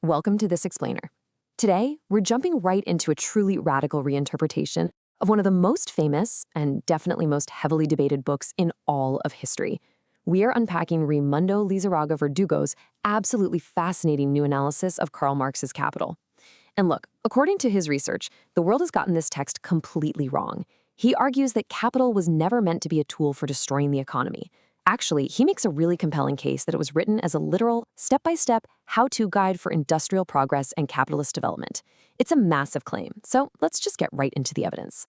Welcome to This Explainer. Today, we're jumping right into a truly radical reinterpretation of one of the most famous and definitely most heavily debated books in all of history. We are unpacking Raimundo Lizarraga Verdugo's absolutely fascinating new analysis of Karl Marx's Capital. And look, according to his research, the world has gotten this text completely wrong. He argues that capital was never meant to be a tool for destroying the economy. Actually, he makes a really compelling case that it was written as a literal, step-by-step, how-to guide for industrial progress and capitalist development. It's a massive claim, so let's just get right into the evidence.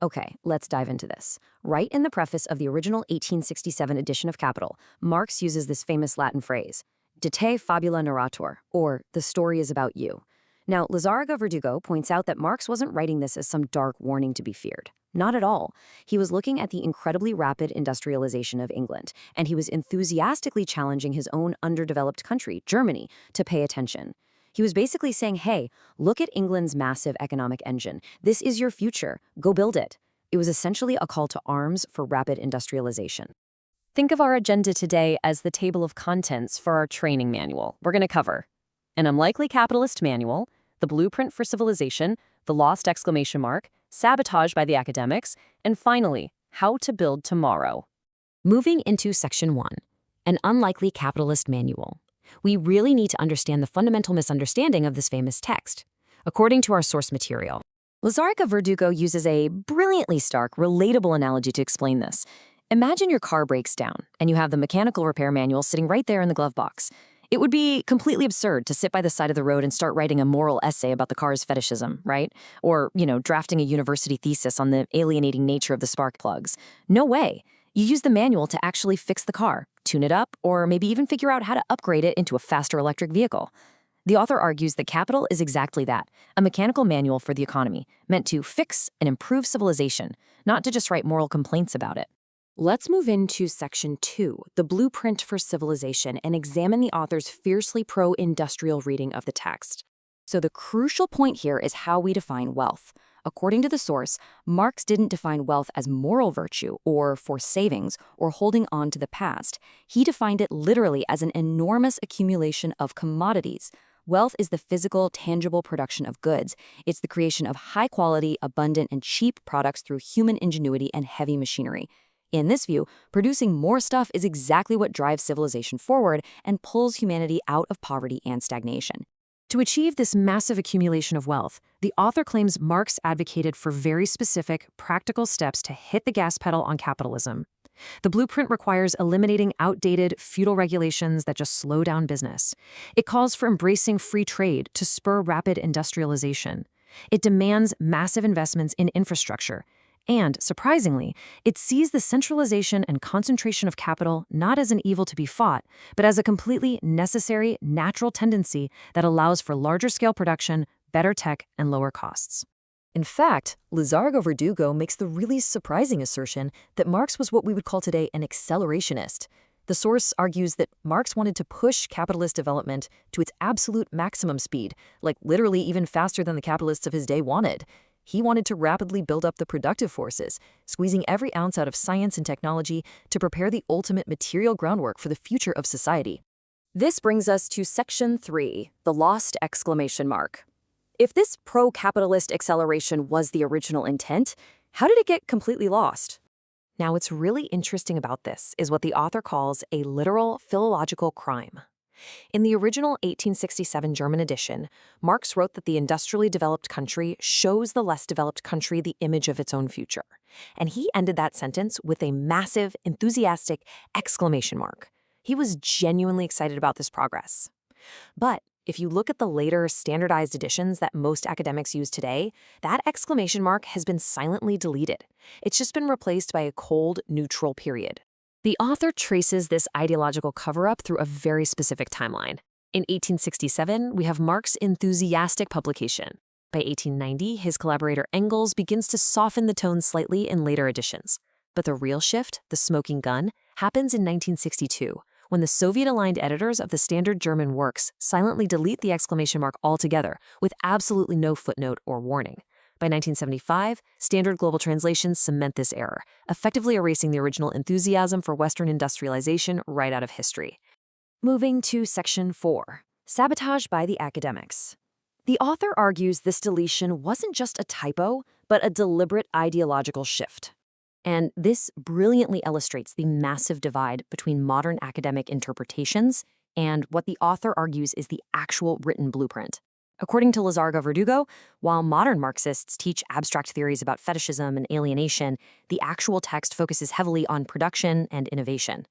Okay, let's dive into this. Right in the preface of the original 1867 edition of Capital, Marx uses this famous Latin phrase, De te fabula narrator, or the story is about you. Now, Lizarraga Verdugo points out that Marx wasn't writing this as some dark warning to be feared. Not at all. He was looking at the incredibly rapid industrialization of England, and he was enthusiastically challenging his own underdeveloped country, Germany, to pay attention. He was basically saying, hey, look at England's massive economic engine. This is your future. Go build it. It was essentially a call to arms for rapid industrialization. Think of our agenda today as the table of contents for our training manual. We're going to cover an unlikely capitalist manual, the blueprint for civilization, the lost exclamation mark, sabotage by the academics, and finally, how to build tomorrow. Moving into Section 1, an unlikely capitalist manual. We really need to understand the fundamental misunderstanding of this famous text. According to our source material, Lizarraga Verdugo uses a brilliantly stark, relatable analogy to explain this. Imagine your car breaks down, and you have the mechanical repair manual sitting right there in the glove box. It would be completely absurd to sit by the side of the road and start writing a moral essay about the car's fetishism, right? Or, drafting a university thesis on the alienating nature of the spark plugs. No way. You use the manual to actually fix the car, tune it up, or maybe even figure out how to upgrade it into a faster electric vehicle. The author argues that Capital is exactly that, a mechanical manual for the economy, meant to fix and improve civilization, not to just write moral complaints about it. Let's move into Section 2, the blueprint for civilization, and examine the author's fiercely pro-industrial reading of the text. So the crucial point here is how we define wealth. According to the source, Marx didn't define wealth as moral virtue or for savings or holding on to the past. He defined it literally as an enormous accumulation of commodities. Wealth is the physical, tangible production of goods. It's the creation of high-quality, abundant, and cheap products through human ingenuity and heavy machinery. In this view, producing more stuff is exactly what drives civilization forward and pulls humanity out of poverty and stagnation. To achieve this massive accumulation of wealth, the author claims Marx advocated for very specific, practical steps to hit the gas pedal on capitalism. The blueprint requires eliminating outdated, feudal regulations that just slow down business. It calls for embracing free trade to spur rapid industrialization. It demands massive investments in infrastructure. And, surprisingly, it sees the centralization and concentration of capital not as an evil to be fought, but as a completely necessary, natural tendency that allows for larger-scale production, better tech, and lower costs. In fact, Lizarraga Verdugo makes the really surprising assertion that Marx was what we would call today an accelerationist. The source argues that Marx wanted to push capitalist development to its absolute maximum speed, like literally even faster than the capitalists of his day wanted. He wanted to rapidly build up the productive forces, squeezing every ounce out of science and technology to prepare the ultimate material groundwork for the future of society. This brings us to Section 3, the lost exclamation mark. If this pro-capitalist acceleration was the original intent, how did it get completely lost? Now, what's really interesting about this is what the author calls a literal philological crime. In the original 1867 German edition, Marx wrote that the industrially developed country shows the less developed country the image of its own future. And he ended that sentence with a massive, enthusiastic exclamation mark. He was genuinely excited about this progress. But if you look at the later standardized editions that most academics use today, that exclamation mark has been silently deleted. It's just been replaced by a cold, neutral period. The author traces this ideological cover-up through a very specific timeline. In 1867, we have Marx's enthusiastic publication. By 1890, his collaborator Engels begins to soften the tone slightly in later editions. But the real shift, the smoking gun, happens in 1962, when the Soviet-aligned editors of the standard German works silently delete the exclamation mark altogether, with absolutely no footnote or warning. By 1975, standard global translations cement this error, effectively erasing the original enthusiasm for Western industrialization right out of history. Moving to Section 4, Sabotage by the academics. The author argues this deletion wasn't just a typo, but a deliberate ideological shift. And this brilliantly illustrates the massive divide between modern academic interpretations and what the author argues is the actual written blueprint. According to Lizarga Verdugo, while modern Marxists teach abstract theories about fetishism and alienation, the actual text focuses heavily on production and innovation.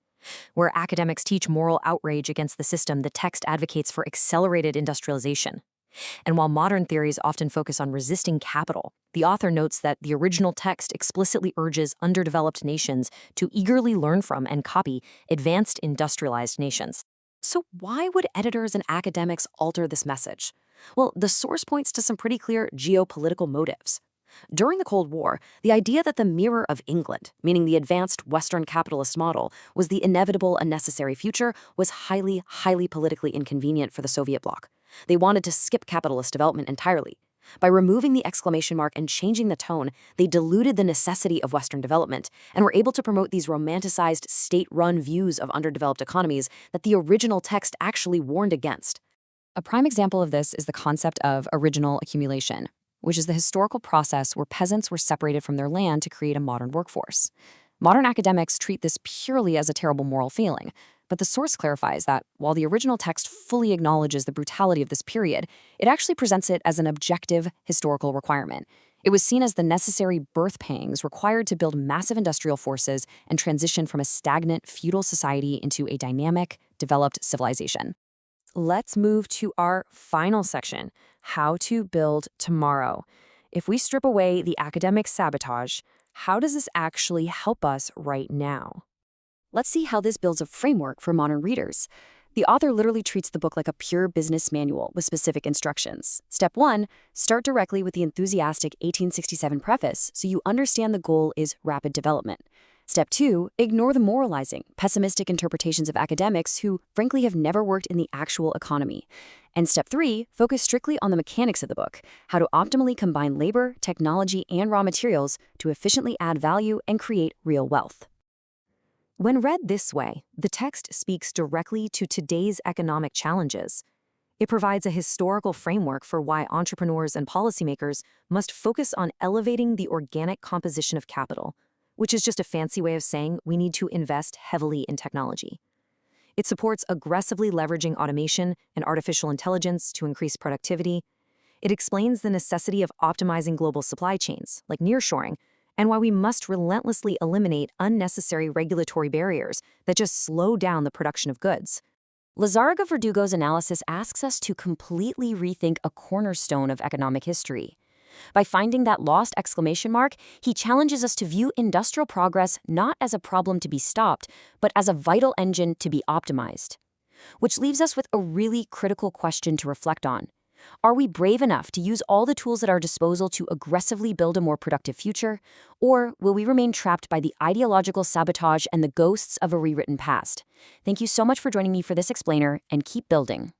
Where academics teach moral outrage against the system, the text advocates for accelerated industrialization. And while modern theories often focus on resisting capital, the author notes that the original text explicitly urges underdeveloped nations to eagerly learn from and copy advanced industrialized nations. So why would editors and academics alter this message? Well, the source points to some pretty clear geopolitical motives. During the Cold War, the idea that the mirror of England, meaning the advanced Western capitalist model, was the inevitable and necessary future was highly politically inconvenient for the Soviet bloc. They wanted to skip capitalist development entirely. By removing the exclamation mark and changing the tone, they diluted the necessity of Western development and were able to promote these romanticized, state-run views of underdeveloped economies that the original text actually warned against. A prime example of this is the concept of original accumulation, which is the historical process where peasants were separated from their land to create a modern workforce. Modern academics treat this purely as a terrible moral failing, but the source clarifies that while the original text fully acknowledges the brutality of this period, it actually presents it as an objective historical requirement. It was seen as the necessary birth pangs required to build massive industrial forces and transition from a stagnant feudal society into a dynamic, developed civilization. Let's move to our final section, how to build tomorrow. If we strip away the academic sabotage, how does this actually help us right now? Let's see how this builds a framework for modern readers. The author literally treats the book like a pure business manual with specific instructions. Step 1, start directly with the enthusiastic 1867 preface so you understand the goal is rapid development. Step 2, ignore the moralizing, pessimistic interpretations of academics who, frankly, have never worked in the actual economy. And Step 3, focus strictly on the mechanics of the book, how to optimally combine labor, technology, and raw materials to efficiently add value and create real wealth. When read this way, the text speaks directly to today's economic challenges. It provides a historical framework for why entrepreneurs and policymakers must focus on elevating the organic composition of capital, which is just a fancy way of saying we need to invest heavily in technology. It supports aggressively leveraging automation and artificial intelligence to increase productivity. It explains the necessity of optimizing global supply chains, like nearshoring, and why we must relentlessly eliminate unnecessary regulatory barriers that just slow down the production of goods. Lizarga Verdugo's analysis asks us to completely rethink a cornerstone of economic history. By finding that lost exclamation mark, he challenges us to view industrial progress not as a problem to be stopped, but as a vital engine to be optimized. Which leaves us with a really critical question to reflect on. Are we brave enough to use all the tools at our disposal to aggressively build a more productive future? Or will we remain trapped by the ideological sabotage and the ghosts of a rewritten past? Thank you so much for joining me for this explainer, and keep building.